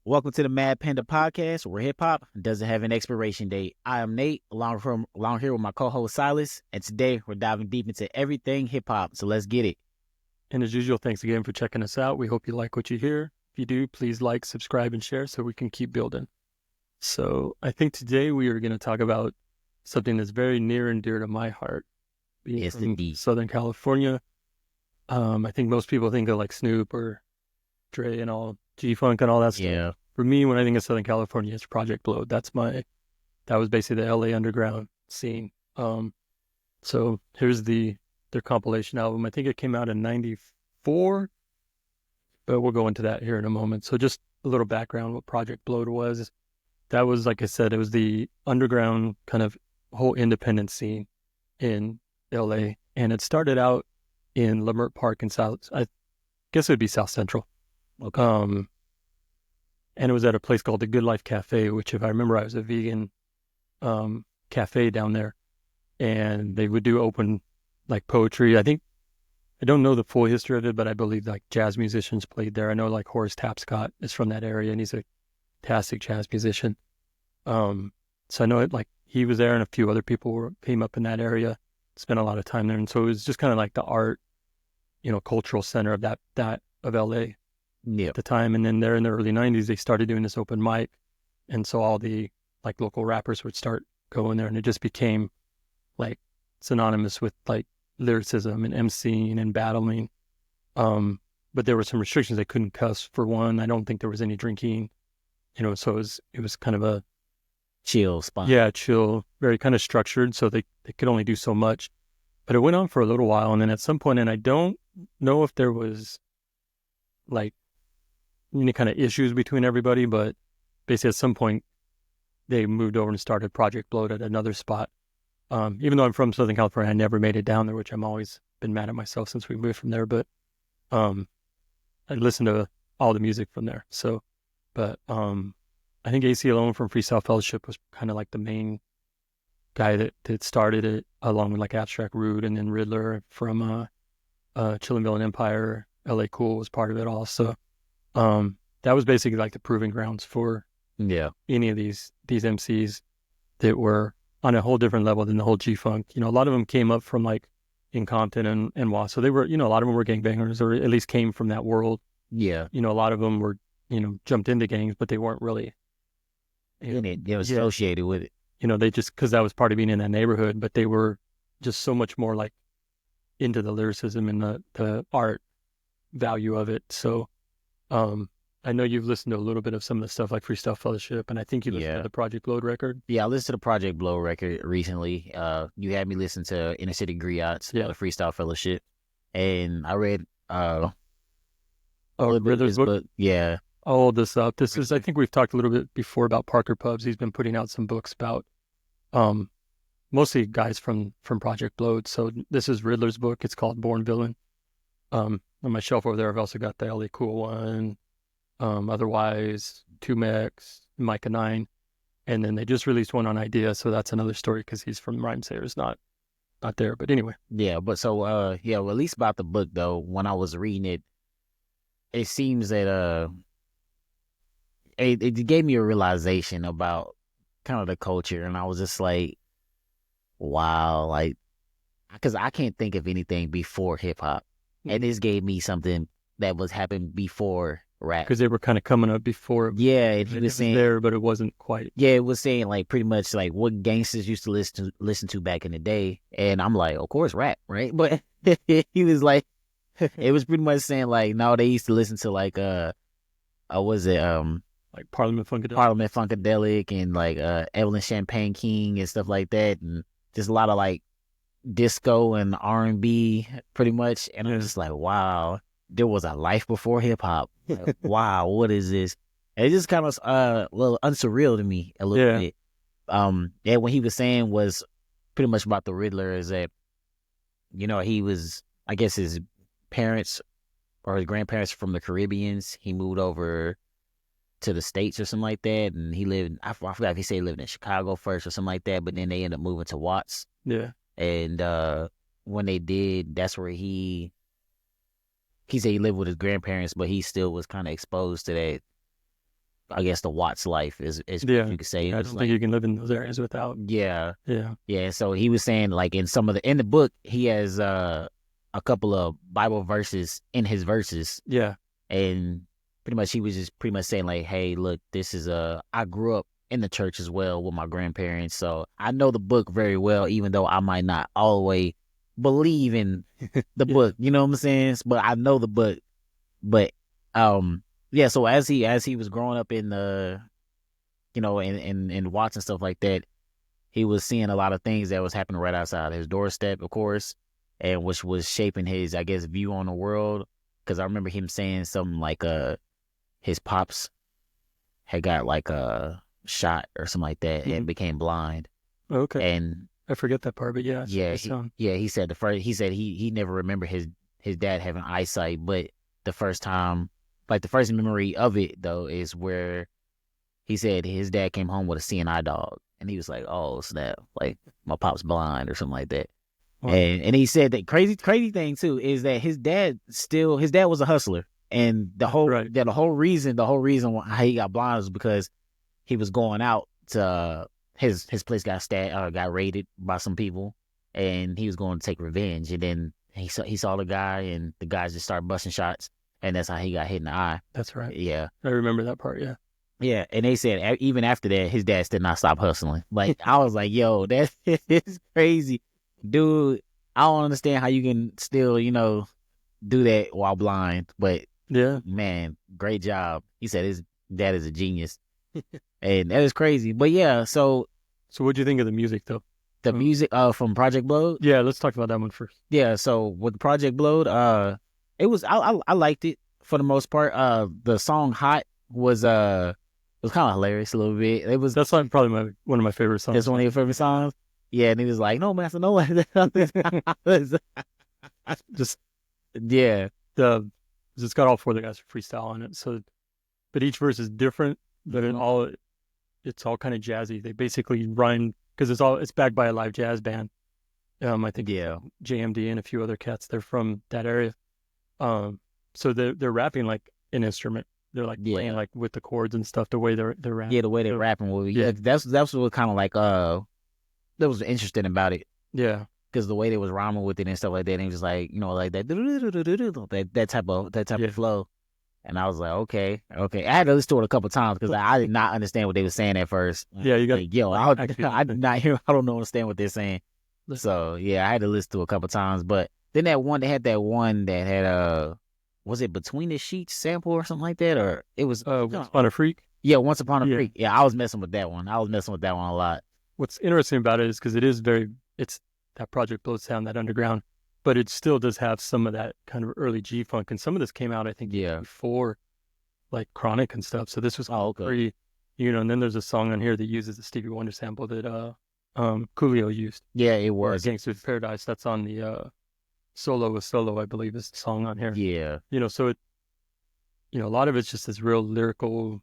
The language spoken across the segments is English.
Welcome to the Mad Panda podcast, where hip hop doesn't have an expiration date. I am Nate, along here with my co-host Silas, and today we're diving deep into everything hip hop. So let's get it. And as usual, thanks again for checking us out. We hope you like what you hear. If you do, please like, subscribe, and share so we can keep building. So I think today we are going to talk about something that's very near and dear to my heart. Being Yes, from indeed. Southern California, I think most people think of like Snoop or Dre and all, G-Funk and all that stuff. Yeah. For me, when I think of Southern California, it's Project Blowed. That was basically the LA underground scene. So here's their compilation album. I think it came out in 94, but we'll go into that here in a moment. So just a little background, what Project Blowed was. That was, like I said, it was the underground kind of whole independent scene in LA. And it started out in Leimert Park in I guess it would be South Central. Okay. And it was at a place called the Good Life Cafe, which, if I remember, I was a vegan cafe down there. And they would do open like poetry. I don't know the full history of it, but I believe like jazz musicians played there. I know like Horace Tapscott is from that area, and he's a fantastic jazz musician. So I know it, like he was there, and a few other people came up in that area, spent a lot of time there, and so it was just kind of like the art, cultural center of that of LA at the time. And then there in the early '90s, they started doing this open mic, and so all the like local rappers would start going there, and it just became like synonymous with like lyricism and emceeing and battling. But there were some restrictions. They couldn't cuss, for one. I don't think there was any drinking, so it was kind of a Chill spot. yeah, chill, very kind of structured. So they could only do so much, but it went on for a little while. And then at some point, and I don't know if there was like any kind of issues between everybody, but basically at some point they moved over and started Project Blowed at another spot. Even though I'm from Southern California, I never made it down there, which I'm always been mad at myself since we moved from there. But I listened to all the music from there. So, but I think AC Alone from Freestyle Fellowship was kind of like the main guy that started it, along with like Abstract Rude, and then Riddler from Chillinville and Empire. LA Cool was part of it also. That was basically like the proving grounds for any of these MCs that were on a whole different level than the whole G-Funk. A lot of them came up from like in Compton and Wa. So they were, a lot of them were gangbangers, or at least came from that world. Yeah. A lot of them were, jumped into gangs, but they weren't really. They were associated with it. They just, because that was part of being in that neighborhood, but they were just so much more like into the lyricism and the art value of it. So I know you've listened to a little bit of some of the stuff like Freestyle Fellowship, and I think you listened to the Project Blowed record. Yeah, I listened to the Project Blow record recently. You had me listen to Inner City Griots, the Freestyle Fellowship, and I read Riddler's book. Yeah. I'll hold this up. This is, I think we've talked a little bit before about Parker Pubs. He's been putting out some books about mostly guys from Project Blowed. So this is Riddler's book. It's called Born Villain. On my shelf over there, I've also got the LA Cool one. Otherwise, 2Mex, Micah 9, and then they just released one on Idea, so that's another story because he's from Rhymesayers, not there. But anyway, but so well, at least about the book though, when I was reading it, it seems that it gave me a realization about kind of the culture, and I was just like, wow, like, because I can't think of anything before hip hop, and this gave me something that was happening before rap, because they were kind of coming up before. Yeah, it was saying there, but it wasn't quite. Yeah, it was saying like pretty much like what gangsters used to listen to back in the day, and I'm like, of course, rap, right? But he was like, it was pretty much saying like, no, they used to listen to like was it like Parliament Funkadelic and like Evelyn Champagne King and stuff like that, and just a lot of like disco and R&B pretty much. And I'm just like, wow, there was a life before hip hop. Like, wow, what is this? And it just kind of a little unsurreal to me a little bit. What he was saying was pretty much about the Riddler is that, he was, I guess his parents or his grandparents from the Caribbeans. He moved over to the States or something like that, and he lived, I forgot if he said he lived in Chicago first or something like that, but then they ended up moving to Watts. Yeah. And when they did, that's where he said he lived with his grandparents, but he still was kind of exposed to I guess the Watts life is what Yeah. you could say. It I was don't think like, you can live in those areas without. yeah, Yeah. yeah. So he was saying like in some of the in the book he has a couple of Bible verses in his verses, Yeah. and pretty much he was just pretty much saying like, hey, look, this is I grew up in the church as well with my grandparents, so I know the book very well, even though I might not always believe in the Yeah. book. You know what I'm saying? But I know the book. But yeah. So as he was growing up in the in Watts and stuff like that, he was seeing a lot of things that was happening right outside his doorstep, of course, and which was shaping his, I guess, view on the world. Because I remember him saying something like, his pops had got like a shot or something like that and Mhm. became blind, Okay. and I forget that part, but yeah, yeah, it sound. he said he said he never remembered his dad having eyesight, but the first time, like the first memory of it though, is where he said his dad came home with a seeing eye dog, and he was like, "Oh snap! Like my pop's blind or something like that." Wow. And he said that crazy thing too is that his dad was a hustler, and Right. the whole reason why he got blind was because he was going out to his place got raided by some people, and he was going to take revenge, and then he saw the guy, and the guys just started busting shots, and that's how he got hit in the eye. That's right. Yeah. I remember that part. Yeah. Yeah, and they said even after that, his dad did not stop hustling. Like I was like, "Yo, that is crazy, dude. I don't understand how you can still, do that while blind." But Yeah. man, great job. He said his dad is a genius, and that is crazy. But yeah, so So what do you think of the music though? the music from Project Blowed, Yeah, let's talk about that one first. yeah. So with Project Blowed, it was I liked it for the most part. The song "Hot" was kind of hilarious a little bit. It was That's like probably one of my favorite That's songs. one of your favorite songs. Yeah, and he was like, "No, master, no one." Just Yeah, the it's got all four of the guys freestyle on it. So, but each verse is different, but it's all kind of jazzy. They basically rhyme because it's backed by a live jazz band. I think yeah, JMD and a few other cats. They're from that area. So they're rapping like an instrument. They're like playing yeah, like with the chords and stuff. The way they're yeah. rapping. The way they So, rapping was, yeah, yeah, that's what kind of like that was interesting about it, yeah, because the way they was rhyming with it and stuff like that, and it was just like like that type of yeah. flow. And I was like, okay. I had to listen to it a couple times because I did not understand what they were saying at first. Yeah, you got Like, yo, like actually I did listen. not hear. I don't understand what they're saying. Listen. So yeah, I had to listen to it a couple times. But then they had that one that had was it Between the Sheets sample or something like that, or it was Once Upon a Freak. yeah, Once Upon a Yeah. Freak. Yeah, I was messing with that one. I was messing with that one a lot. What's interesting about it is because it's that Project Blow sound, that underground, but it still does have some of that kind of early G funk, and some of this came out I think Yeah. before like Chronic and stuff. So this was Oh, okay. pretty, And then there's a song on here that uses the Stevie Wonder sample that Coolio used. Yeah, it Or was. Gangsta's Paradise. That's on the Solo with Solo, I believe, is the song on here. Yeah. So a lot of it's just this real lyrical,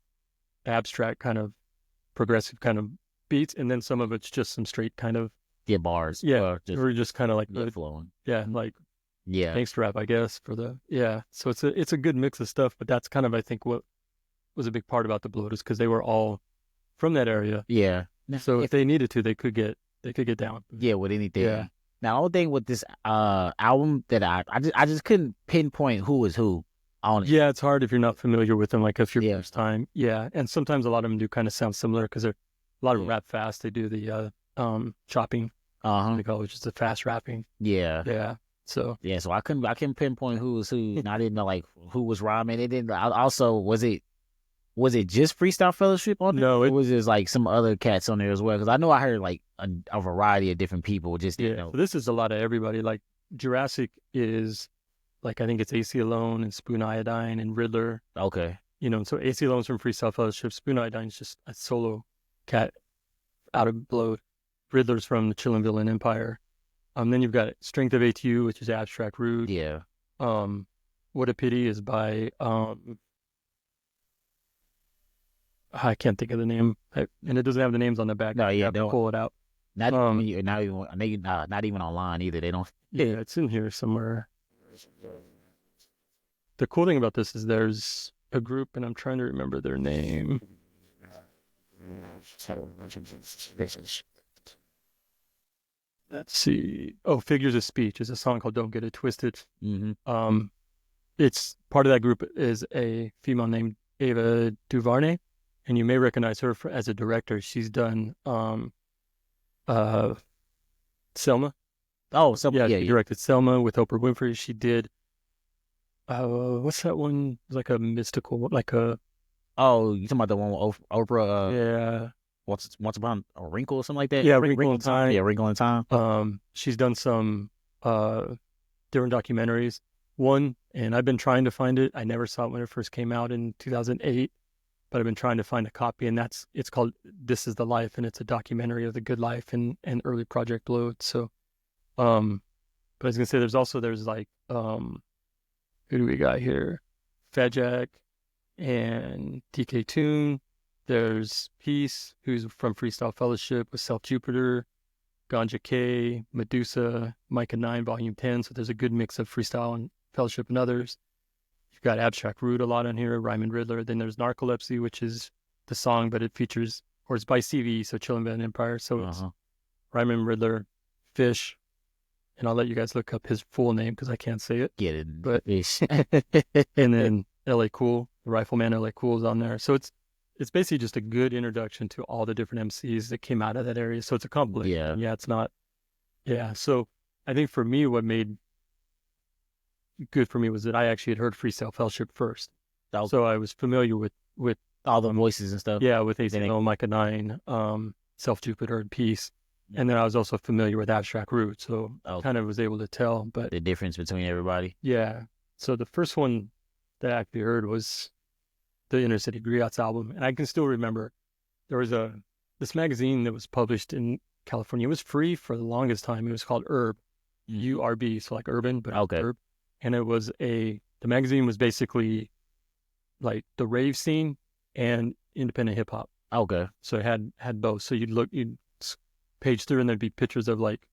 abstract kind of progressive kind of beats, and then some of it's just some straight kind of Yeah, bars. yeah, Just or just kind of like flowing. like Yeah. gangster rap, I guess, for the yeah. So it's a good mix of stuff, but that's kind of I think what was a big part about the Bloat is because they were all from that area. Yeah. So if they needed to, they could get down. Yeah, with anything. Yeah. Now, the only thing with this album that I just couldn't pinpoint who was who on it. Yeah, it's hard if you're not familiar with them, like if your Yeah. first time. Yeah, and sometimes a lot of them do kind of sound similar because they're a lot of them Yeah. rap fast. They do the chopping, they call it, which is the fast rapping. Yeah. Yeah. So Yeah, so I couldn't pinpoint who was who. And I didn't know like who was rhyming. It didn't. Also, was it just Freestyle Fellowship on there? no, Or it was there like some other cats on there as well? Because I know I heard like a variety of different people. Just yeah. So this is a lot of everybody. Like Jurassic is like I think it's AC Alone and Spoon Iodine and Riddler. Okay. And so AC Alone's from Freestyle Fellowship. Spoon Iodine's just a solo cat out of Bloat. Riddler's from the Chillin' Villain Empire. Then you've got Strength of ATU, which is Abstract Rude. Yeah. What a Pity is by I can't think of the name, and it doesn't have the names on the back. No, You yeah, have to don't. pull it out. Not even not even online either. They don't. Yeah, it's in here somewhere. The cool thing about this is there's a group, and I'm trying to remember their name. Let's see. Oh, Figures of Speech is a song called "Don't Get It Twisted." Mm-hmm. It's part of that group is a female named Ava DuVernay, and you may recognize her as a director. She's done uh Selma. Oh, so Yeah, yeah, she yeah. directed Selma with Oprah Winfrey. She did what's that one? Like a mystical, like a Oh, you talking about the one with Oprah? yeah, Once upon a wrinkle or something like that? yeah, Wrinkle Wrinkle in in Time. Yeah, Time. Wrinkle in Time. She's done some uh different documentaries. One, and I've been trying to find it. I never saw it when it first came out in 2008, but I've been trying to find a copy, and it's called "This Is the Life," and it's a documentary of the good life and early Project Blue. So, but I was gonna say there's like who do we got here? Fat Jack and TK Toon. There's Peace, who's from Freestyle Fellowship with Self Jupiter, Ganja K, Medusa, Micah 9, Volume 10. So there's a good mix of freestyle and fellowship and others. You've got Abstract Root a lot on here, Ryman Riddler. Then there's Narcolepsy, which is the song, but it features, or it's by CV, so Chillin' Band Empire. So it's Ryman Riddler, Fish, and I'll let you guys look up his full name because I can't say it. Get it. But Fish. and then LA Cool, the Rifleman LA Cool is on there. So it's basically just a good introduction to all the different MCs that came out of that area. So it's a compilation. Yeah. Yeah, it's not. Yeah. So I think for me, what made good for me was that I actually had heard Freestyle Fellowship first. So I was familiar with all the voices and stuff. Yeah, with ACL, Micah 9, Self Jupiter, and Peace. And then I was also familiar with Abstract Root, so kind of was able to tell. But the difference between everybody. Yeah. So the first one that I actually heard was the Inner City Griots album, and I can still remember there was this magazine that was published in California. It was free for the longest time. It was called Urb, URB, so like urban, but Urb. And it was the magazine was basically like the rave scene and independent hip hop. Okay. So it had both. So you'd page through and there'd be pictures of like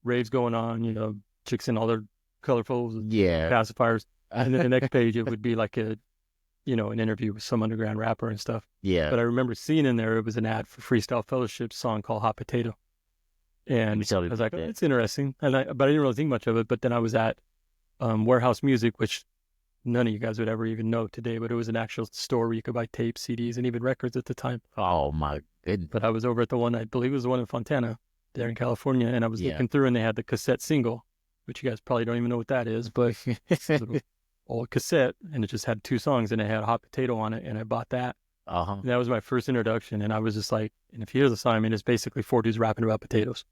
raves going on, chicks in all their colorfuls, pacifiers. And then the next page it would be like an interview with some underground rapper and stuff. Yeah. But I remember seeing in there, it was an ad for Freestyle Fellowship's song called Hot Potato. And I was like, it's interesting. But I didn't really think much of it. But then I was at Warehouse Music, which none of you guys would ever even know today, but it was an actual store where you could buy tapes, CDs, and even records at the time. Oh my goodness. But I was over at the one, I believe it was the one in Fontana, there in California, and I was looking through and they had the cassette single, which you guys probably don't even know what that is, but it's a little old cassette, and it just had 2 songs, and it had Hot Potato on it, and I bought that. And that was my first introduction, and I was just like, and if you hear the song, I mean, it's basically 4 dudes rapping about potatoes.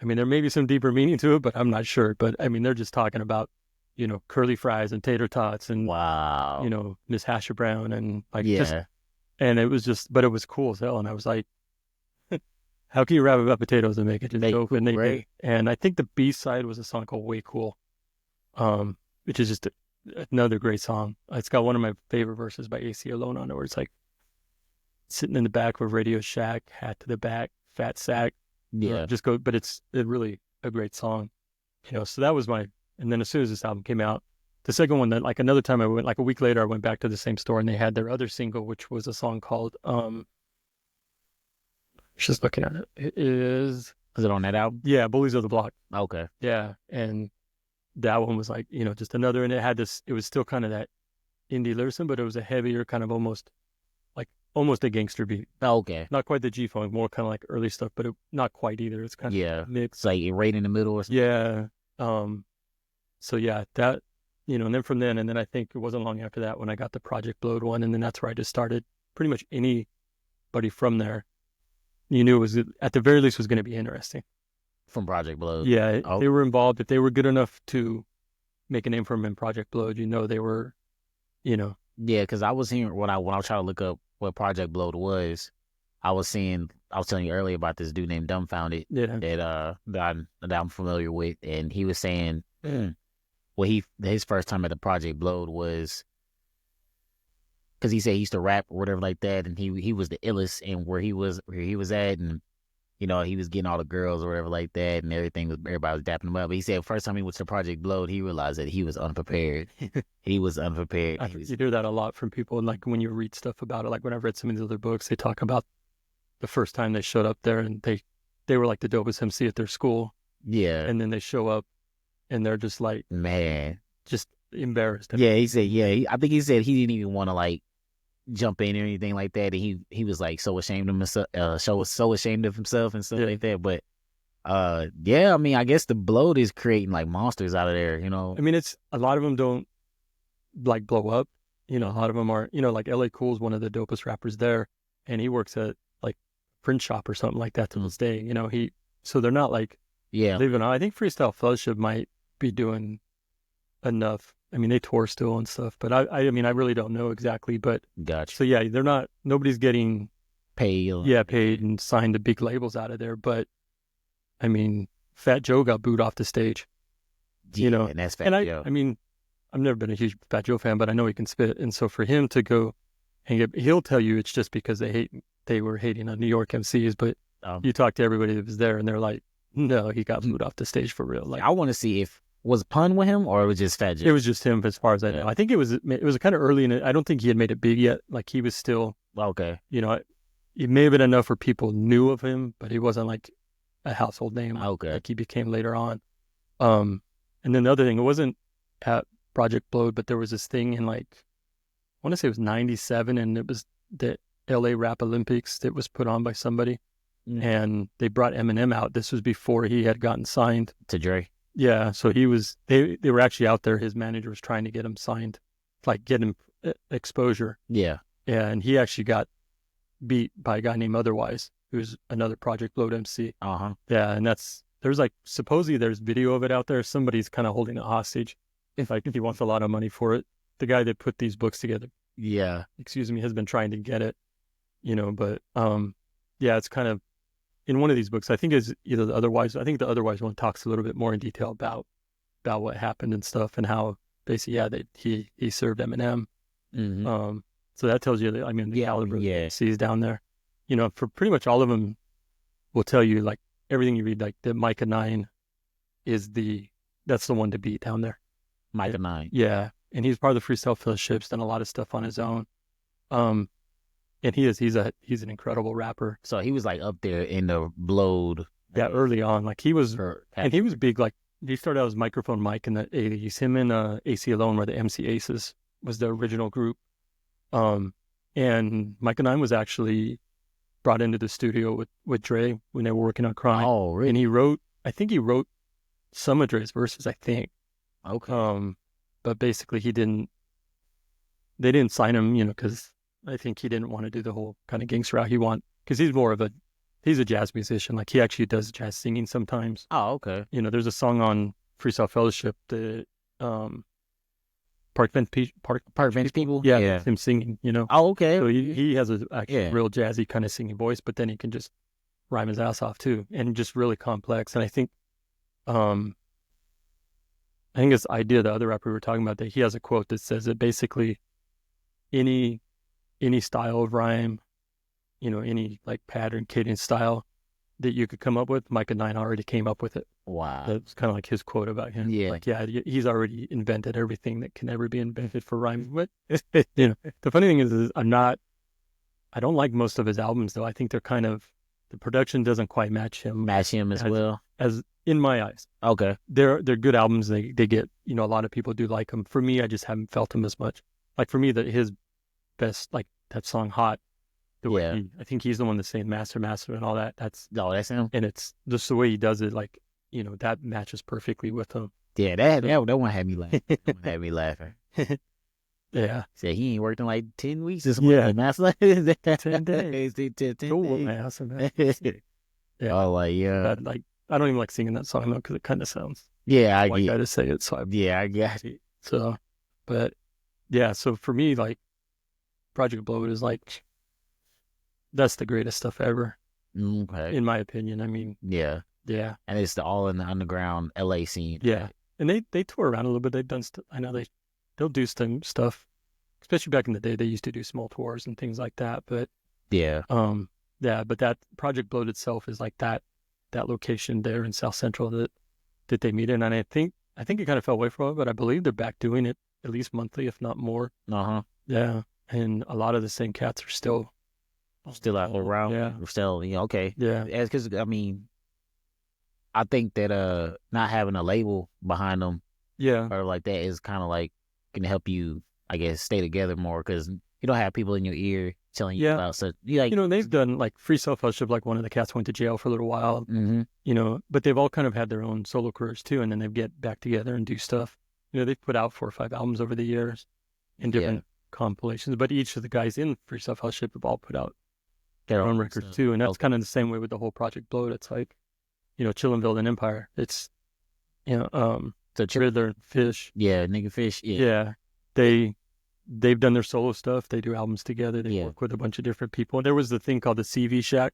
I mean, there may be some deeper meaning to it, but I'm not sure. But I mean, they're just talking about, curly fries and tater tots and, Miss Hasher Brown and like, and it was just, but it was cool as hell. And I was like, how can you rap about potatoes and make it just dope? And they did. And I think the B side was a song called Way Cool, which is just another great song. It's got one of my favorite verses by AC Alone on it, where it's like sitting in the back of a Radio Shack, hat to the back, fat sack. Yeah. Just go, but it's really a great song, so that was and then as soon as this album came out, the second one, that like another time I went, like a week later, I went back to the same store and they had their other single, which was a song called, just looking at it. It is it on that album? Yeah, Bullies of the Block. Okay. Yeah. And that one was like, just another, and it was still kind of that indie lyricism, but it was a heavier kind of almost a gangster beat. Okay. Not quite the G-Funk, more kind of like early stuff, but not quite either. It's kind of mixed. It's like right in the middle or something. Yeah. So yeah, that, and then from then, and then I think it wasn't long after that when I got the Project Blowed one, and then that's where I just started pretty much anybody from there. You knew it was, at the very least, was going to be interesting. From Project Blowed. Yeah. If they were involved, if they were good enough to make a name for them in Project Blowed, they were, Yeah, because I was hearing when I was trying to look up what Project Blowed was, I was telling you earlier about this dude named Dumbfounded that I'm familiar with, and he was saying, his first time at the Project Blowed was because he said he used to rap or whatever like that, and he was the illest and where he was at, and he was getting all the girls or whatever like that, and everybody was dapping him up. But he said first time he went to Project Blowed, he realized that he was unprepared. He was unprepared. You hear that a lot from people, and like when you read stuff about it, like when I've read some of these other books, they talk about the first time they showed up there, and they were like the dopest MC at their school, Yeah, and then they show up, and they're just like man, just embarrassed. Yeah, he said, I think he said he didn't even want to like jump in or anything like that, and he was like so ashamed of himself, so ashamed of himself and stuff like that. But yeah, I mean, I guess the Bloat is creating like monsters out of there. I mean, it's a lot of them don't like blow up. A lot of them are. Like LA Cool's one of the dopest rappers there, and he works at like print shop or something like that to this day. So they're not like living on. I think Freestyle Fellowship might be doing enough. I mean, they tour still and stuff, but I mean, I really don't know exactly. But gotcha. So yeah, they're not. Nobody's getting paid. Paid and signed to big labels out of there. But I mean, Fat Joe got booed off the stage. And that's Fat Joe. I mean, I've never been a huge Fat Joe fan, but I know he can spit. And so for him to go and he'll tell you it's just because they were hating on New York MCs. But you talk to everybody that was there, and they're like, no, he got booed off the stage for real. Like, I want to see if was Pun with him or it was just Fat Joe. It was just him, as far as I know. I think it was kind of early, and I don't think he had made it big yet. Like he was still okay. It may have been enough where people knew of him, but he wasn't like a household name. Okay. Like he became later on. And then the other thing, it wasn't at Project Blowed, but there was this thing in like, I want to say it was 97, and it was the LA Rap Olympics that was put on by somebody. And they brought Eminem out. This was before he had gotten signed to Dre. Yeah, so they were actually out there. His manager was trying to get him signed, like get him exposure. Yeah. Yeah, and he actually got beat by a guy named Otherwise, who's another Project Blowed MC. Yeah, and there's like, supposedly there's video of it out there. Somebody's kind of holding it hostage. If he wants a lot of money for it. The guy that put these books together. Yeah. Has been trying to get it, but yeah, it's kind of, in one of these books, I think is either the Otherwise. I think the Otherwise one talks a little bit more in detail about what happened and stuff, and how basically, he served Eminem. So that tells you that, I mean, the caliber he sees down there. For pretty much all of them, will tell you like everything you read, like that Micah 9 that's the one to beat down there. Micah 9. Yeah, and he's part of the Freestyle Fellowship, done a lot of stuff on his own. And he's an incredible rapper. So he was like up there in the Blowed. Yeah, early on. Like he was big. Like he started out as Microphone Mike in the 80s. Him and AC Alone were the MC Aces, was the original group. And Micah 9 was actually brought into the studio with Dre when they were working on Crime. Oh, really? And he wrote some of Dre's verses, I think. Okay. But basically they didn't sign him, because I think he didn't want to do the whole kind of gangster route because he's a jazz musician. Like he actually does jazz singing sometimes. Oh, okay. There's a song on Freestyle Fellowship, the Park Bench People. Yeah, him singing. Oh, okay. So he has a real jazzy kind of singing voice, but then he can just rhyme his ass off too, and just really complex. And I think this idea, the other rapper we were talking about, that he has a quote that says that basically any style of rhyme, any like pattern, cadence style that you could come up with, Micah 9 already came up with it. Wow. That's kind of like his quote about him. Yeah. Like, he's already invented everything that can ever be invented for rhyming. But, the funny thing is I don't like most of his albums, though. I think they're kind of, the production doesn't quite match him. As in my eyes. Okay. They're good albums. They get, a lot of people do like them. For me, I just haven't felt them as much. Like for me, his best, like that song Hot, the way I think he's the one that's saying master and all that. That's him. And it's just the way he does it, like, that matches perfectly with him. Yeah, that one had me laughing. That one had me laughing. Yeah. Said he ain't worked in like 10 weeks this month. Yeah. Master 10 days. 10 days. Yeah. Oh, like, yeah. I don't even like singing that song though, because it kind of sounds I got to say it. So I got it. So, but yeah, so for me, like, Project Blowed is like, that's the greatest stuff ever. Okay. In my opinion. I mean, yeah. And it's all in the underground LA scene. Yeah. Right? And they tour around a little bit. They've done I know they'll do some stuff, especially back in the day. They used to do small tours and things like that. But yeah. Yeah, but that Project Bloat itself is like that location there in South Central that they meet in, and I think it kind of fell away from it, but I believe they're back doing it at least monthly, if not more. Uh-huh. Yeah, and a lot of the same cats are still Still out around. Yeah, Still, okay. yeah, Because I mean, I think that not having a label behind them yeah. or like that is kind of like can help you, I guess, stay together more because you don't have people in your ear telling you Yeah. about such. You like, They've done like Free Self Fellowship, like one of the cats went to jail for a little while, mm-hmm. But they've all kind of had their own solo careers too, and then they get back together and do stuff. They've put out 4 or 5 albums over the years in different compilations, but each of the guys in Free Self Fellowship have all put out their own records too, and that's kind of the same way with the whole Project Bloat. It's like, Chillinville and Empire. It's, So Riddler, Fish. Yeah, nigga Fish. Yeah. They've done their solo stuff. They do albums together. They work with a bunch of different people. And there was the thing called the CV Shack,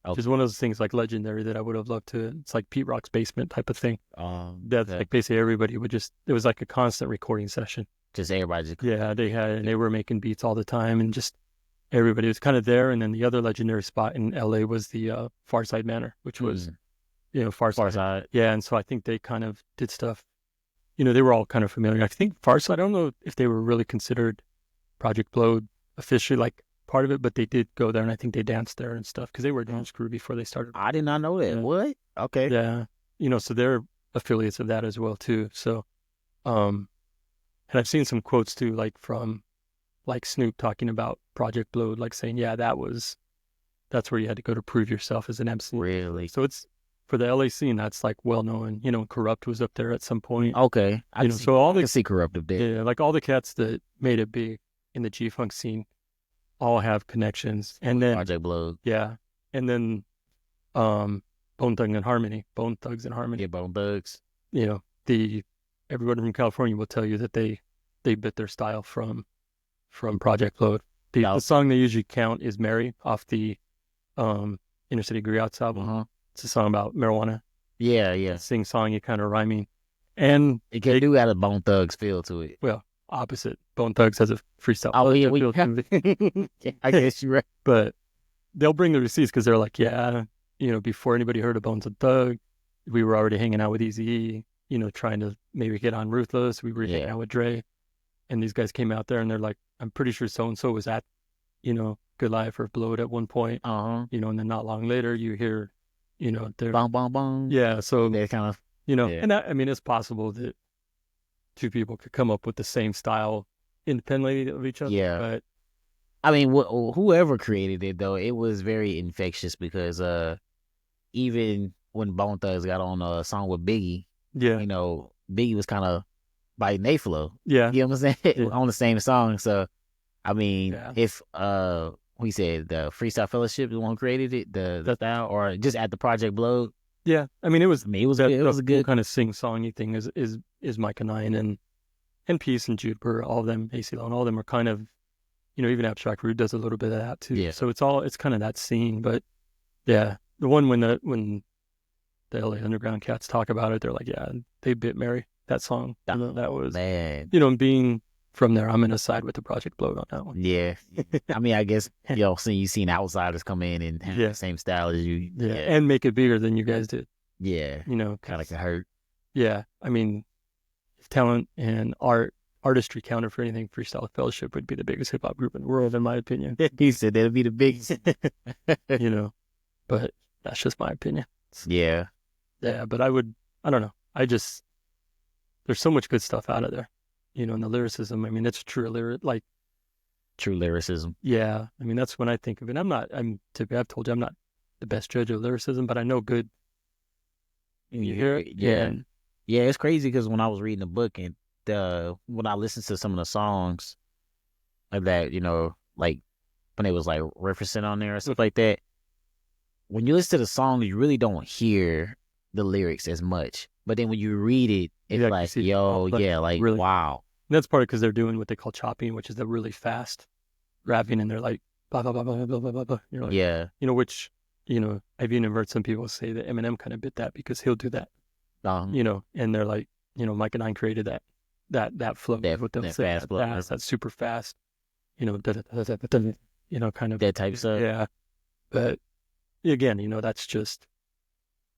which is one of those things like legendary that I would have loved to. It's like Pete Rock's basement type of thing. That's like basically everybody would it was like a constant recording session. Just everybody. They were making beats all the time, and just everybody was kind of there. And then the other legendary spot in LA was the Farside Manor, which was, Farside. Yeah. And so I think they kind of did stuff. They were all kind of familiar. I think Farside, I don't know if they were really considered Project Bloat officially like part of it, but they did go there, and I think they danced there and stuff because they were a dance crew before they started. I did not know that. Yeah. What? Okay. Yeah. So they're affiliates of that as well too. So, and I've seen some quotes too, like from like Snoop talking about Project Bloat, like saying, yeah, that's where you had to go to prove yourself as an MC. Really? So it's, for the LA scene, that's like well known. Corrupt was up there at some point. Okay. I can see Corrupt up there. Yeah, like all the cats that made it big in the G-Funk scene all have connections. And then Project Bloat. Yeah. And then Bone Thugs and Harmony. Yeah, Bone Thugs. Everybody from California will tell you that they bit their style from Project Bloat. The song they usually count is Mary off the Inner City Griots album. Uh-huh. It's a song about marijuana. Yeah. Sing song, you kind of rhyming. And it can do have a Bone Thugs feel to it. Well, opposite. Bone Thugs has a freestyle. Oh, yeah, I guess you're right. But they'll bring the receipts because they're like, yeah, before anybody heard of Bones and Thug, we were already hanging out with Eazy-E, trying to maybe get on Ruthless. We were hanging out with Dre. And these guys came out there and they're like, I'm pretty sure so-and-so was at, Good Life or Bloat at one point. Uh-huh. And then not long later you hear, they're bong, bong, bong. Yeah. So they kind of, and that, it's possible that two people could come up with the same style independently of each other. Yeah. But I mean, whoever created it though, it was very infectious because even when Bone Thugs got on a song with Biggie, Biggie was kind of biting their flow. Yeah. You know what I'm saying? On the same song. So, I mean, if we said the Freestyle Fellowship is the one who created it, the style, or just at the Project Bloat. Yeah, it was a good kind of sing-songy thing. Is Micah Nine and Peace and Jude Burr, all of them, AC Low, and all of them are kind of, even Abstract Rude does a little bit of that too. Yeah. So it's kind of that scene. But yeah, the one when the LA Underground cats talk about it, they're like, yeah, they bit Mary, that song. That was, man. Being from there, I'm going to side with the Project Bloat on that one. Yeah. I mean, I guess, you've seen outsiders come in and have the same style as you. Yeah. And make it bigger than you guys did. Yeah. Kind of can hurt. Yeah. I mean, if talent and artistry counted for anything, Freestyle Fellowship would be the biggest hip hop group in the world, in my opinion. He said that'd be the biggest. But that's just my opinion. Yeah. Yeah. But I don't know. There's so much good stuff out of there. And the lyricism, it's true true lyricism. Yeah. That's when I think of it. I've told you I'm not the best judge of lyricism, but I know good. You hear it? Yeah. Yeah, it's crazy because when I was reading the book and when I listened to some of the songs that, like when it was like referencing on there and stuff like that, when you listen to the song, you really don't hear the lyrics as much. But then when you read it, it's like, really, wow. And that's part of because they're doing what they call chopping, which is the really fast rapping, and they're like, blah, blah, blah, blah, blah, blah, blah, blah. You're like, yeah. Which, I've even heard some people say that Eminem kind of bit that because he'll do that. And they're like, Mike and I created that flow. What they'll say, fast flow. That's super fast, kind of. That type of stuff. Yeah. But again, that's just,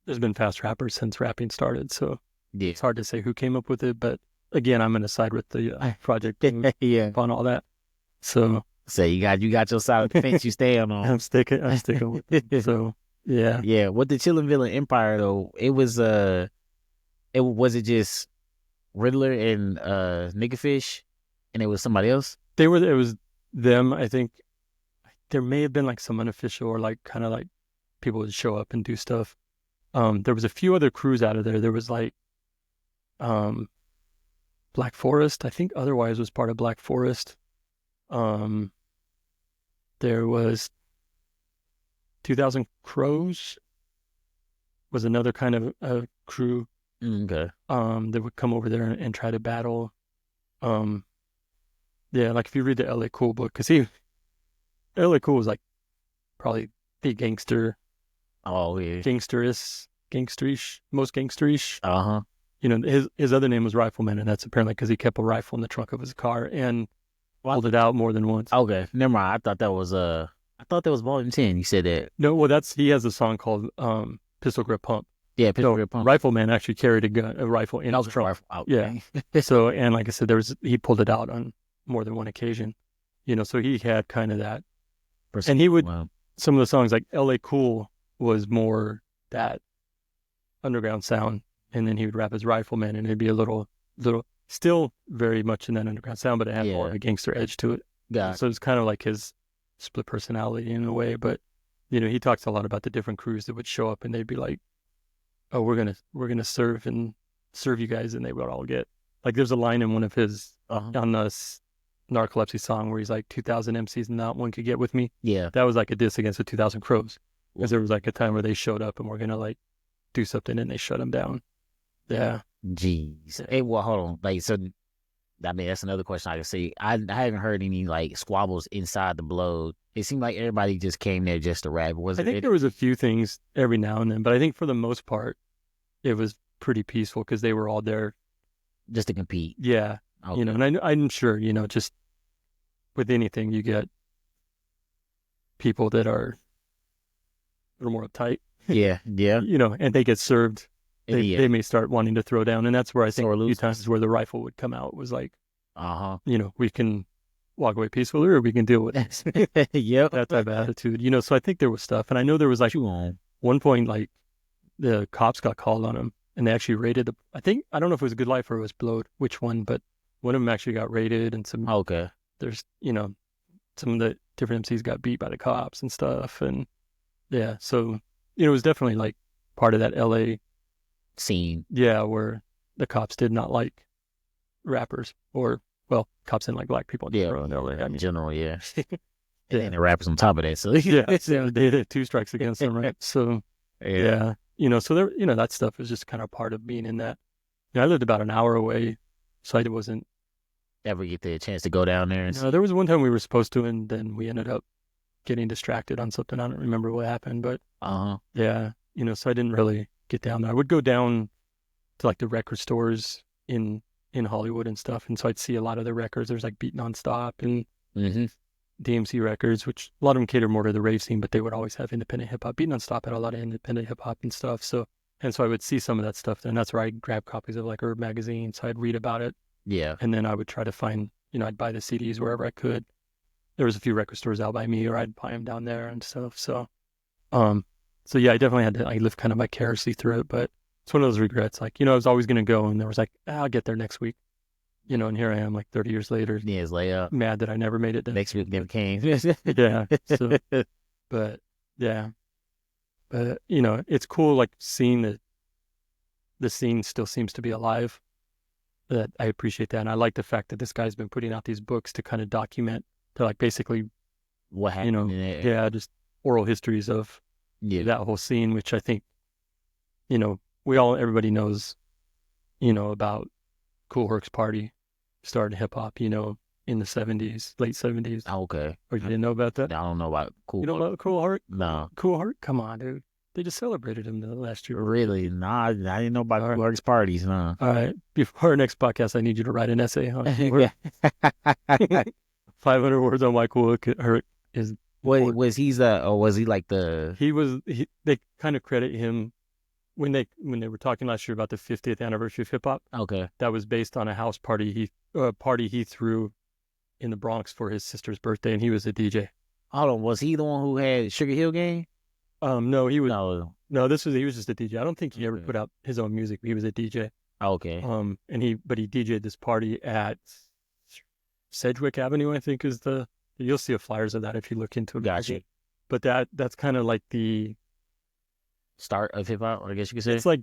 there's been fast rappers since rapping started, so Yeah. it's hard to say who came up with it. But again, I'm going to side with the project Yeah. on all that. So you got your side of the fence you stand on. I'm sticking with it. So yeah. Yeah. What the Chillin' Villain Empire though, it was it just Riddler and Nigga Fish, and it was somebody else. It was them. I think there may have been like some unofficial or like kind of like people would show up and do stuff. There was a few other crews out of there. There was like Black Forest, I think otherwise was part of Black Forest. There was 2000 Crows was another kind of crew. Okay. That would come over there and try to battle. Yeah, like if you read the LA Cool book, because LA Cool was like probably the gangster. Oh yeah. Gangsterish, most gangsterish. Uh-huh. His other name was Rifleman, and that's apparently because he kept a rifle in the trunk of his car and pulled it out more than once. Okay, never mind. I thought that was Volume 10. You said that. No, well, he has a song called Pistol Grip Pump. Yeah, Pistol Grip Pump. Rifleman actually carried a rifle in his trunk. Yeah. So, and like I said, he pulled it out on more than one occasion. So he had kind of that. And he would, some of the songs like LA Cool was more that underground sound. And then he would rap as Rifleman, and it'd be a little, still very much in that underground sound, but it had more of a gangster edge to it. Yeah. So it's kind of like his split personality in a way. But he talks a lot about the different crews that would show up, and they'd be like, "Oh, we're gonna serve you guys," and they would all get like. There's a line in one of his on the Narcolepsy song where he's like, 2,000 MCs and not one could get with me. Yeah, that was like a diss against the 2,000 Crows, because there was like a time where they showed up and we're gonna like do something, and they shut them down. Yeah. Jeez. Hey, well, hold on. Like, so, I mean, that's another question I can see. I haven't heard any like squabbles inside the Blood. It seemed like everybody just came there just to rap. I think there was a few things every now and then, but I think for the most part, it was pretty peaceful because they were all there just to compete. Yeah. Okay. And I'm sure, just with anything, you get people that are a little more uptight. Yeah. Yeah. And they get served. They may start wanting to throw down, and that's where I think a few times where the rifle would come out was like, we can walk away peacefully, or we can deal with this. Yep, that type of attitude. So I think there was stuff, and I know there was like one point like the cops got called on them, and they actually raided I don't know if it was Good Life or it was Blowed, which one, but one of them actually got raided, and some there's some of the different MCs got beat by the cops and stuff, and yeah, so it was definitely like part of that LA scene. Yeah, where the cops did not like rappers, or cops didn't like black people. In general, yeah. And the rappers on top of that, so they had 2 strikes against them, right? So yeah, so there, that stuff is just kind of part of being in that. I lived about an hour away, so I wasn't ever get the chance to go down there. No, there was one time we were supposed to, and then we ended up getting distracted on something. I don't remember what happened, but yeah, so I didn't really get down there. I would go down to like the record stores in Hollywood and stuff, and so I'd see a lot of the records. There's like Beat Nonstop and DMC records, which a lot of them cater more to the rave scene, but they would always have independent hip hop. Beat Nonstop had a lot of independent hip hop and stuff. So I would see some of that stuff, and that's where I'd grab copies of like Herb magazine, so I'd read about it. Yeah, and then I would try to find, I'd buy the CDs wherever I could. There was a few record stores out by me, or I'd buy them down there and stuff. So yeah, I definitely had to. I lived kind of vicariously through it, but it's one of those regrets. Like, I was always going to go, and there was like, I'll get there next week. And here I am, like 30 years later. Years later, mad that I never made it. Next week never came. Yeah. So, but yeah, but it's cool, like seeing that the scene still seems to be alive. That I appreciate that, and I like the fact that this guy's been putting out these books to kind of document, to like basically what happened. Just oral histories of that whole scene, which I think everybody knows, about Kool Herc's party started hip hop, in the 70s, late 70s. Okay. Or you didn't know about that? I don't know about Kool. You don't know about Kool Herc? No. Kool Herc? Come on, dude. They just celebrated him last year. Really? Nah, I didn't know about Kool Herc's parties. No. All right. Before our next podcast, I need you to write an essay on 500 words on why Kool Herc is What was he's or was he like the They kind of credit him when they were talking last year about the 50th anniversary of hip hop. okay? That was based on a house party he threw in the Bronx for his sister's birthday, and he was a DJ. Hold on, was he the one who had Sugar Hill Gang? No, No. he was just a DJ. I don't think he ever put out his own music. He was a DJ. Okay. And he DJ'd this party at Sedgwick Avenue, I think you'll see flyers of that if you look into it. Gotcha. But that's kind of like the Start of hip hop, I guess you could say. it's like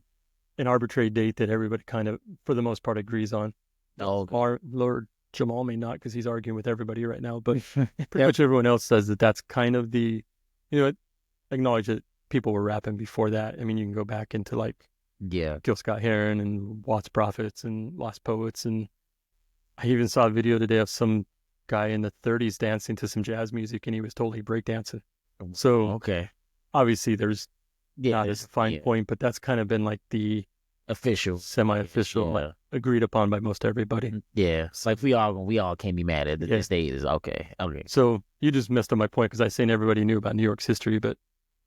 an arbitrary date that everybody kind of, for the most part, agrees on. Oh, okay. Or Lord Jamal may not, because he's arguing with everybody right now, but pretty much everyone else says that's kind of acknowledge that people were rapping before that. I mean, you can go back into like Yeah. Gil Scott-Heron and Watts Prophets and Lost Poets, and I even saw a video today of some guy in the 30s dancing to some jazz music, and he was totally breakdancing. So Okay. obviously there's Yeah. not a defined point, but that's kind of been like the Official. semi-official, Yeah. agreed upon by most everybody. Yeah. It's like we all can't be mad at it. This day is okay. Okay. So you just messed up my point, because I was saying everybody knew about New York's history, but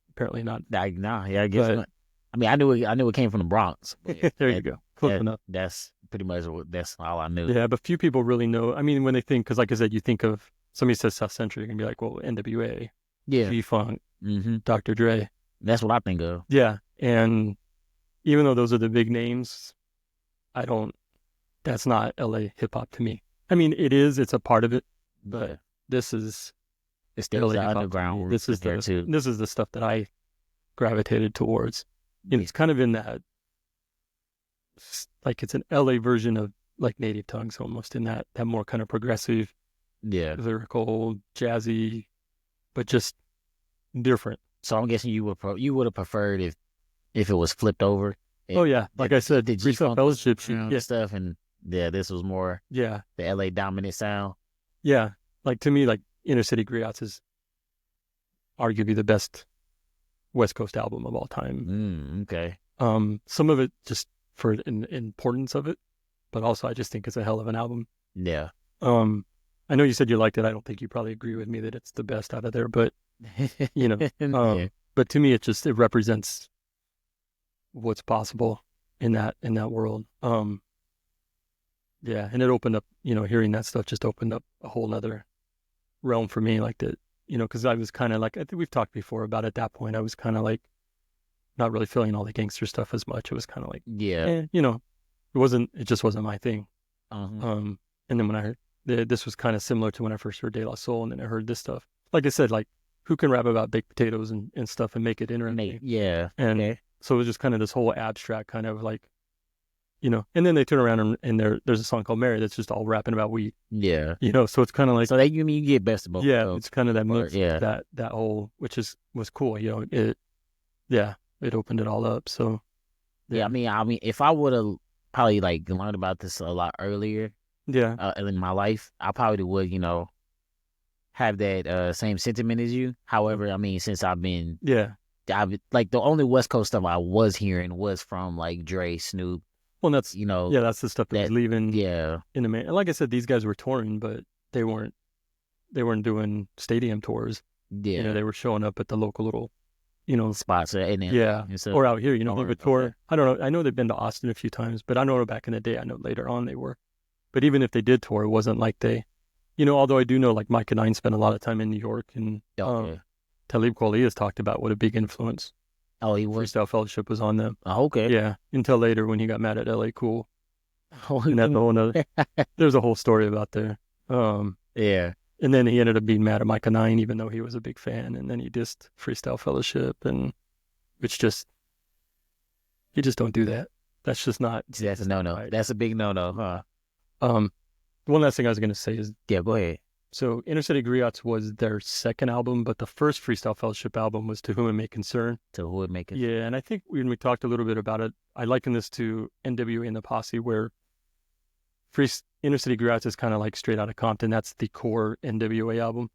apparently not. Nah, yeah, I guess But- not. I mean, I knew it came from the Bronx. There you go. Close enough. That's pretty much that's all I knew. Yeah, but few people really know. I mean, when they think, because like I said, you think of somebody says South Central, you're gonna be like, well, NWA, Yeah. G-Funk, Mm-hmm. Dr. Dre. That's what I think of. Yeah, and even though those are the big names, that's not LA hip hop to me. I mean, it's a part of it, but this is It's still LA the hip hop to underground. me. This is there too. this is the stuff that I gravitated towards. And it's kind of in that, like it's an LA version of like Native Tongues, almost, in that more kind of progressive, Yeah. lyrical, jazzy, but just different. So I'm guessing you would have preferred if it was flipped over. Oh yeah, like I said, the Freestyle G-Funk Fellowship, stuff, and yeah, this was more yeah, the LA dominant sound. yeah. Like to me, like Inner City Griots is arguably the best West Coast album of all time. Okay. Some of it just for importance of it, but also I just think it's a hell of an album. Yeah. I know you said you liked it. I don't think you probably agree with me that it's the best out of there, but Yeah. but to me, it represents what's possible in that world. Yeah, and it opened up, hearing that stuff just opened up a whole nother realm for me, like that, because I was kind of like, I think we've talked before about at that point, I was kind of like not really feeling all the gangster stuff as much. It was kind of like, Yeah. it just wasn't my thing. Uh-huh. And then when I heard this was kind of similar to when I first heard De La Soul, and then I heard this stuff. Like I said, like who can rap about baked potatoes and stuff and make it interesting? Yeah. And okay. so it was just kind of this whole abstract kind of like, and then they turn around and there's a song called Mary that's just all rapping about weed. Yeah. So it's kind of like, So you get best of both. yeah, it's kind of that mix, yeah. that whole, which was cool. It opened it all up. So yeah. I mean, if I would have probably like learned about this a lot earlier, in my life, I probably would, have that same sentiment as you. However, I mean, since I've like the only West Coast stuff I was hearing was from like Dre, Snoop. Well, that's that's the stuff that was leaving. Yeah. In the and like I said, these guys were touring, but they weren't doing stadium tours. Yeah. They were showing up at the local little, spots. Or out here, they would tour. I don't know. I know they've been to Austin a few times, but I know back in the day. I know later on they were. But even if they did tour, it wasn't like they, although I do know like Mike and I spent a lot of time in New York, and Talib Kweli has talked about what a big influence. Oh, he was. Freestyle Fellowship was on them. Oh, okay. Yeah. Until later when he got mad at LA Cool. And that's a whole nother, there's a whole story about there. Yeah. And then he ended up being mad at Micah 9, even though he was a big fan. And then he dissed Freestyle Fellowship, and you just don't do that. That's just not. That's a no-no. Right. That's a big no-no, huh? One last thing I was going to say is. Yeah, go ahead. So Inner City Griots was their second album, but the first Freestyle Fellowship album was To Whom It May Concern. To Whom It May Concern. Yeah, and I think when we talked a little bit about it, I liken this to NWA and the Posse, where Inner City Griots is kind of like Straight Outta Compton. That's the core NWA album.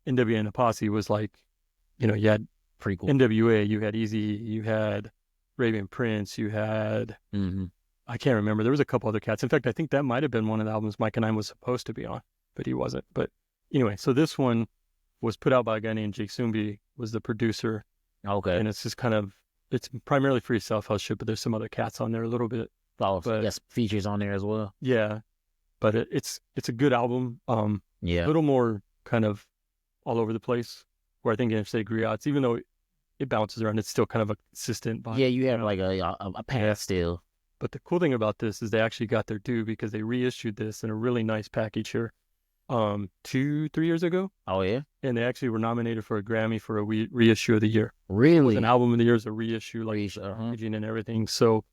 NWA and the Posse was like, you had prequel. NWA, you had Easy, you had Raven Prince, you had, I can't remember. There was a couple other cats. In fact, I think that might have been one of the albums Mike and I was supposed to be on, but he wasn't. But anyway, so this one was put out by a guy named Jake Sumbi, was the producer, Okay. and it's just kind of, it's primarily free self-hosted, but there's some other cats on there a little bit. Oh, But yes, features on there as well. yeah, but it's a good album. A Yeah. little more kind of all over the place. Where I think Interstate Griots, even though it bounces around, it's still kind of a consistent vibe. Yeah, you have like a path still. But the cool thing about this is they actually got their due because they reissued this in a really nice package here, 2-3 years ago, Oh yeah, and they actually were nominated for a Grammy for a reissue of the year. It was really? an album of the year, is a reissue, like Reissue, packaging and everything. So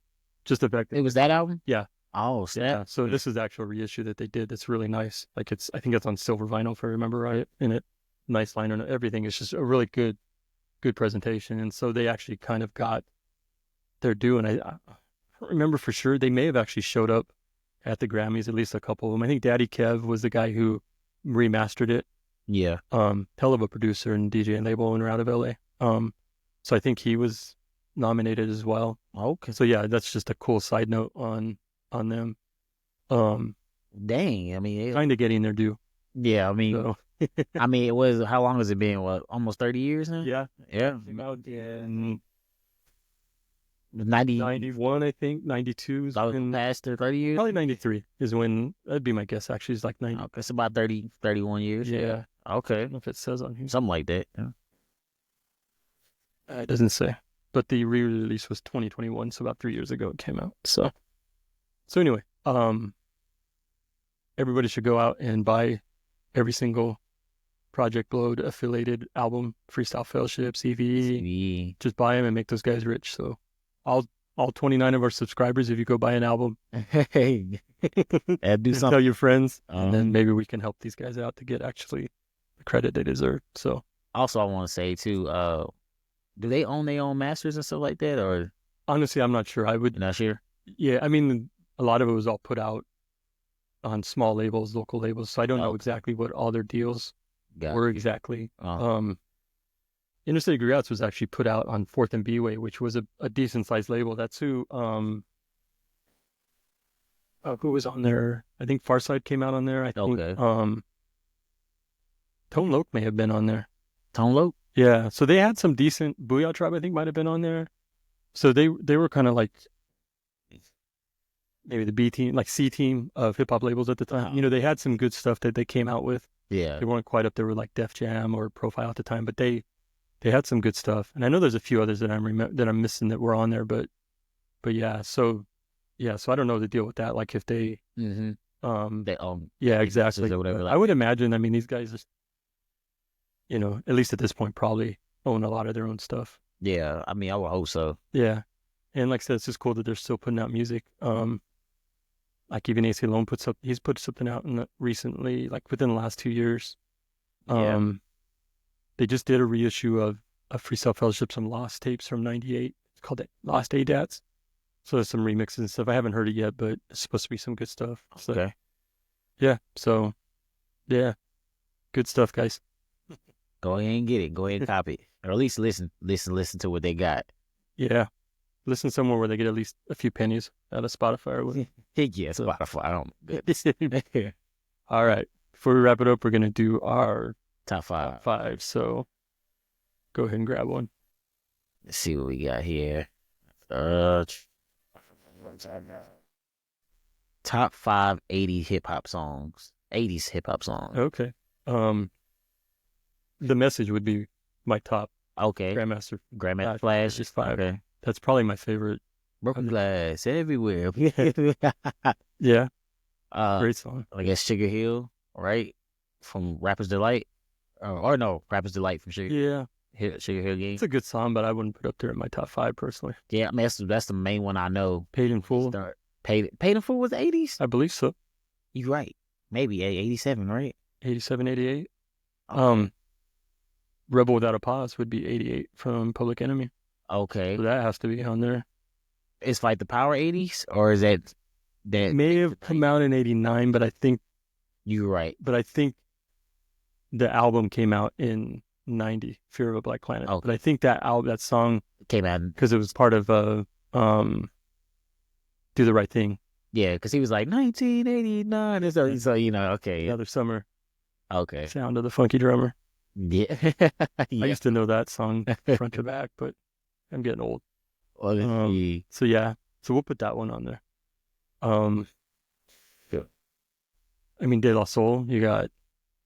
just the fact that It was that album. yeah. Oh, Yeah, snap. so this is the actual reissue that they did. That's really nice. Like I think it's on silver vinyl if I remember right. In it, nice liner and everything. It's just a really good presentation. And so they actually kind of got their due. And I don't remember for sure. They may have actually showed up at the Grammys, at least a couple of them. I think Daddy Kev was the guy who remastered it. Yeah. Hell of a producer and DJ and label owner out of LA. So I think he was nominated as well. Okay. So yeah, that's just a cool side note on them. Dang. I mean, Kind of getting their due. yeah. I mean, So, I mean, it was. How long has it been? What? Almost 30 years now. yeah, Yeah. about in 90. 91, I think 92 is when, Past the 30 years. probably 93 is when, that'd be my guess. Actually, it's like 90. Okay, it's about 30, 31 years. Yeah, I Okay. don't know if it says on here. Something like that. Yeah. It doesn't say, but the re-release was 2021, so about 3 years ago it came out. So anyway, everybody should go out and buy every single Project Blowed affiliated album, Freestyle Fellowship, CVE. CVE. Just buy them and make those guys rich. So all 29 of our subscribers, if you go buy an album, Hey, do something. tell your friends, and then maybe we can help these guys out to get actually the credit they deserve. So Also, I want to say too. Do they own their own masters and stuff like that, or honestly, I'm not sure. I would, you're not sure? yeah, I mean, a lot of it was all put out on small labels, local labels. So I don't know Okay. exactly what all their deals Got were it. exactly. Uh, Interstate Griots was actually put out on 4th and B-Way, which was a decent sized label. That's who was on there. I think Farside came out on there. I think Okay. Tone Loc may have been on there. Tone Loc? Yeah, so they had some decent. Booyah Tribe, I think, might have been on there. So they were kind of like maybe the B team, like C team of hip hop labels at the time. You know, they had some good stuff that they came out with. Yeah. They weren't quite up there with like Def Jam or Profile at the time, but they had some good stuff. And I know there's a few others that I'm missing that were on there, but yeah. So I don't know the deal with that. Like if they They own. yeah, exactly. Or whatever. I would imagine. I mean, these guys just, you know, at least at this point, probably own a lot of their own stuff. Yeah. I mean, I would hope so. Yeah, and like I said, it's just cool that they're still putting out music. Like even AC Lone he's put something out recently, like within the last 2 years. Yeah. They just did a reissue of Freestyle Fellowship, some lost tapes from '98. It's called Lost ADATs. So there's some remixes and stuff. I haven't heard it yet, but it's supposed to be some good stuff. So, Okay. yeah. So, yeah, good stuff, guys. Go ahead and get it. Go ahead and copy it, or at least listen to what they got. Yeah, listen somewhere where they get at least a few pennies out of Spotify or whatever. Yeah, Spotify. Goodness. All right. Before we wrap it up, we're gonna do our Top top 5. 5. So, go ahead and grab one. Let's see what we got here. Top 5 80s hip hop songs. 80s hip hop songs. Okay. The Message would be my top. Okay. Grandmaster Flash is 5. Okay. That's probably my favorite. Broken glass everywhere. Yeah. Great Great song. I guess Sugar Hill, right? From Rapper's Delight. Or no, Rapper's Delight from Sugar Hill Gang. It's a good song, but I wouldn't put it up there in my top 5 personally. Yeah, I mean, that's the main one I know. Paid in Full. Paid in Full was the 80s? I believe so. You're right. Maybe 87, right? 87, 88. Okay. Rebel Without a Pause would be 88 from Public Enemy. Okay. So that has to be on there. It's like the Power 80s, or is that It may have come out in 89, but I think you're right. But I think the album came out in 90, Fear of a Black Planet. Okay. But I think that song Came out. because it was part of Do the Right Thing. Yeah, because he was like 1989. So you know, okay. Another Summer. Okay. Sound of the Funky Drummer. Yeah. I Yeah. used to know that song front to back, but I'm getting old. Well, let's see. So yeah, so we'll put that one on there. Um, Yeah. I mean, De La Soul, you got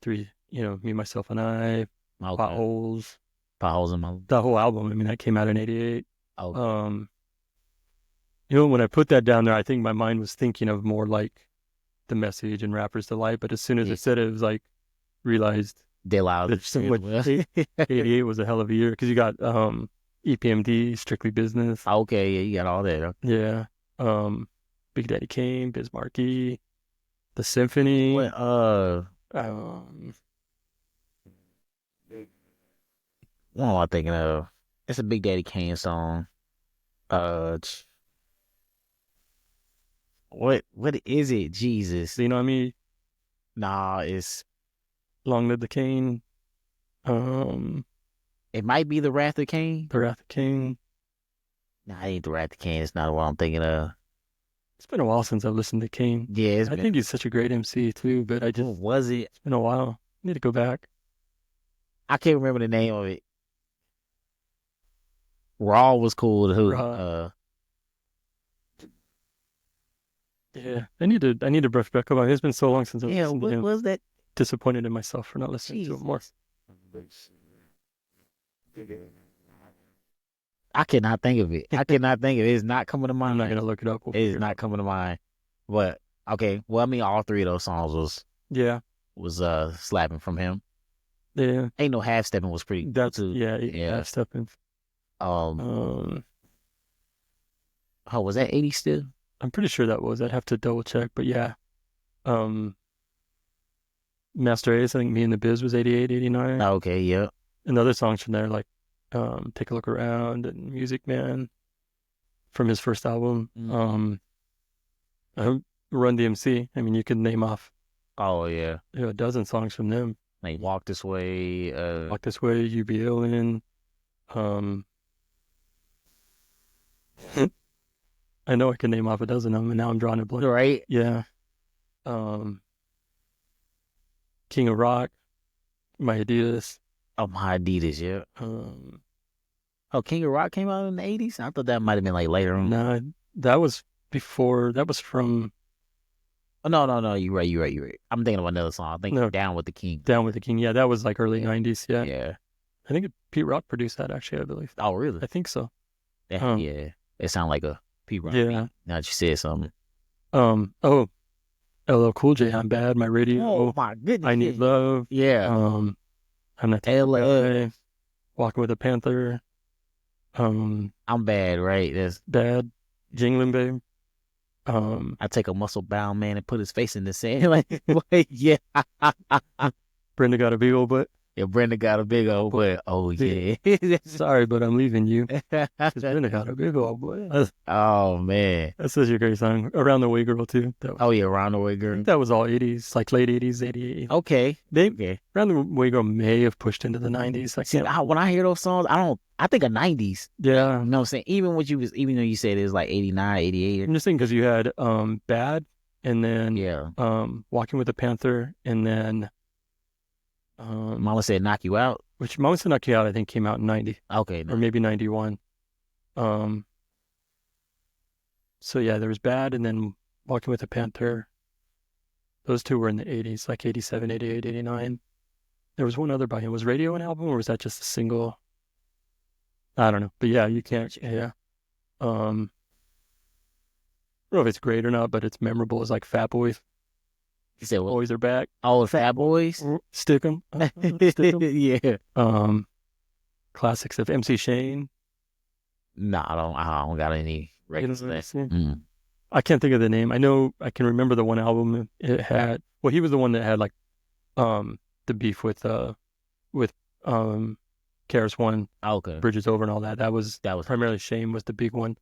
three, Me, Myself, and I, Okay. Potholes, Potholes in my. that whole album. I mean, that came out in '88. Okay. Um, when I put that down there, I think my mind was thinking of more like The Message and Rapper's Delight. But as soon as I Yeah. said it, it was like realized De La there's so as much. well. 88 was a hell of a year because you got EPMD, Strictly Business, Okay. Yeah, you got all that. yeah, um, Big Daddy Kane, Biz Markie, The Symphony. What? Um, What am I thinking of? It's a Big Daddy Kane song. Ch- what is it? Jesus. you know what I mean? Nah, it's Long Live the Kane, um, it might be the Wrath of Kane. The Wrath of King. Nah, it ain't the Wrath of Kane. It's not what I'm thinking of. It's been a while since I've listened to Kane. Yeah, it's I been. think he's such a great MC too, but What was it? it's been a while. Need to go back. I can't remember the name of it. Raw was cool too. Right. Yeah, I need to brush back up on it. It's been so long since I've Yeah, listened to what him. was that? Disappointed in myself for not listening to it more. Jesus. I cannot think of it. I cannot think of it. It's not coming to I'm not mind. gonna look it up. We'll It is figure it not out. coming to mind. But okay, well, I mean, all three of those songs Yeah, was slapping from him. yeah. Ain't no half stepping was pretty cool That's too. yeah. Yeah. Half stepping. Um. Um, Oh, was that 80 still? I'm pretty sure that was. I'd have to double check, but yeah. Um, Master Ace. I think Me and the Biz was 88, 89. Oh, okay. Yeah. And other songs from there like Take a Look Around and Music Man from his first album. Mm. Run DMC. I mean, you could name off Oh yeah. a dozen songs from them. Like Walk This Way. Walk This Way, You Be Illin'. Um, I know I can name off a dozen of them, and now I'm drawing a blank. Right. Yeah. Um, King of Rock, My Adidas. Oh, my Adidas. Yeah. Um, Oh, King of Rock came out in the 80s. I thought that might have been like later on. nah, that was before. That was from Oh, no, no, no. You're right. You're right. You're right. I'm thinking of another song. I think No. Down with the King. Down with the King. Yeah, that was like early Yeah. 90s. Yeah. Yeah. I think Pete Rock produced that, actually, I believe. Oh, really? I think so. Yeah. It sounded like a P-Rock Yeah. beat. Now that you said something. Oh, LL Cool J, I'm Bad, My Radio. Oh, my goodness. I Need Love. Yeah. I'm Not LL. Guy, Walking with a Panther. I'm bad, right? That's Bad, Jingling Babe. I take a muscle bound man and put his face in the sand. Like, yeah. Brenda Got a Big Old Butt. Yeah, Brenda got a big old butt. Oh, yeah. Sorry, but I'm leaving you. 'Cause Brenda got a big old butt. Oh, man. That's such a great song. Around the Way Girl, too. Oh, yeah, Round the Way I Girl. think that was all 80s, like late 80s, 88. Okay. Okay. Around the Way Girl may have pushed into the 90s. I See, can't. when I hear those songs, I think of 90s. Yeah. You know what I'm saying? Even though you said it was like 89, 88. I'm just thinking because you had Bad, and then Yeah. Walking with a Panther, and then Mama said knock you out. which Mama Said Knock You Out, I think, came out in 90 Okay. or maybe 91. So yeah, there was Bad, and then Walking with a Panther. Those two were in the 80s, like 87, 88, 89. There was one other by him. Was Radio an album, or was that just a single? I don't know. But yeah, you can't. Yeah. I don't know if it's great or not, but it's memorable. It's like Fat Boys. You said what? Boys are back. Oh, the Fat Boys? Stick 'em. Stick 'em. Yeah. Classics of MC Shane. No, I don't got any records of that. Mm. I can't think of the name. I know I can remember the one album it had. Well, he was the one that had like the beef with KRS One, Okay. Bridges Over and all that. That was primarily Shane was the big one.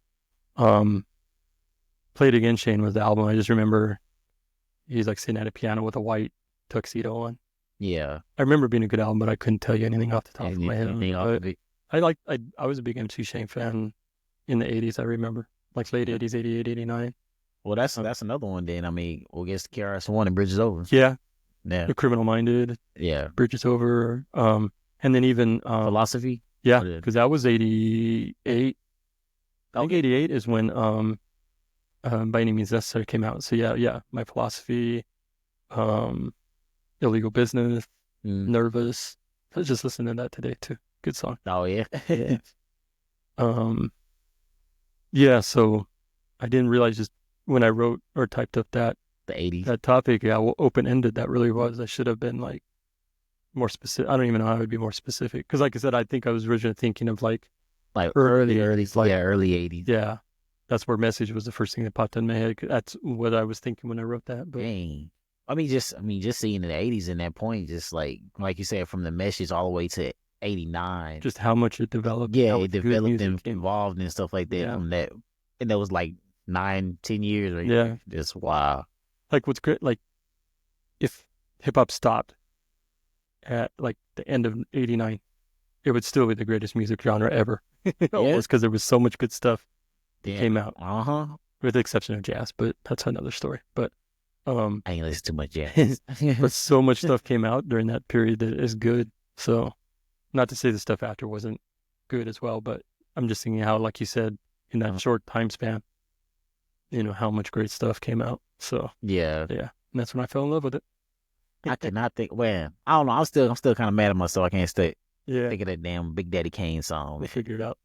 Play It Again, Shane was the album. I just remember he's like sitting at a piano with a white tuxedo on. Yeah. I remember it being a good album, but I couldn't tell you anything off the top of my head. Anything off of it? I was a big MC Shane fan in the 80s, I remember. Like late 80s, 88, 89. Well, that's another one then. I mean, we'll get KRS One and Bridges Over. Yeah. Yeah. The Criminal Minded. Yeah. Bridges Over. And then even Philosophy. yeah, What is because that was 88. I think Okay. 88 is when By Any Means Necessary came out. So yeah, My Philosophy, um, Illegal Business, Mm. Nervous. I was just listening to that today too. Good song. Oh yeah. Yeah. Um, yeah. So I didn't realize just when I wrote or typed up The 80s. that topic, how open ended that really was. I should have been like more specific. I don't even know how I would be more specific because, like I said, I think I was originally thinking of like Like early early, 80s, like yeah, early 80s. yeah, that's where Message was the first thing that popped in my head. That's what I was thinking when I wrote that. But Dang. Just seeing the 80s in that point, just like you said, from the message all the way to 89. just how much it developed and Yeah, how it much good developed music and came. evolved and stuff like that Yeah, from that. And that was like 9, 10 years right yeah. there. Just wow. Like what's great, like if hip hop stopped at like the end of '89, it would still be the greatest music genre ever. Yeah. Almost because there was so much good stuff that Yeah. came out, Uh-huh. with the exception of jazz, but that's another story. But um, I ain't listen too much jazz. but so much stuff came out during that period that is good. So not to say the stuff after wasn't good as well, but I'm just thinking how, like you said, in that short time span, how much great stuff came out. So Yeah. yeah, and that's when I fell in love with it. I cannot think. Well, I don't know. I'm still kind of mad at myself. I can't stay Yeah, think of that damn Big Daddy Kane song. we'll figure it out.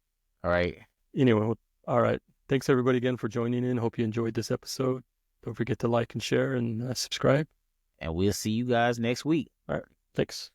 All right, Anyway, all right. Thanks everybody again for joining in. Hope you enjoyed this episode. Don't forget to like and share and subscribe. and we'll see you guys next week. All right. Thanks.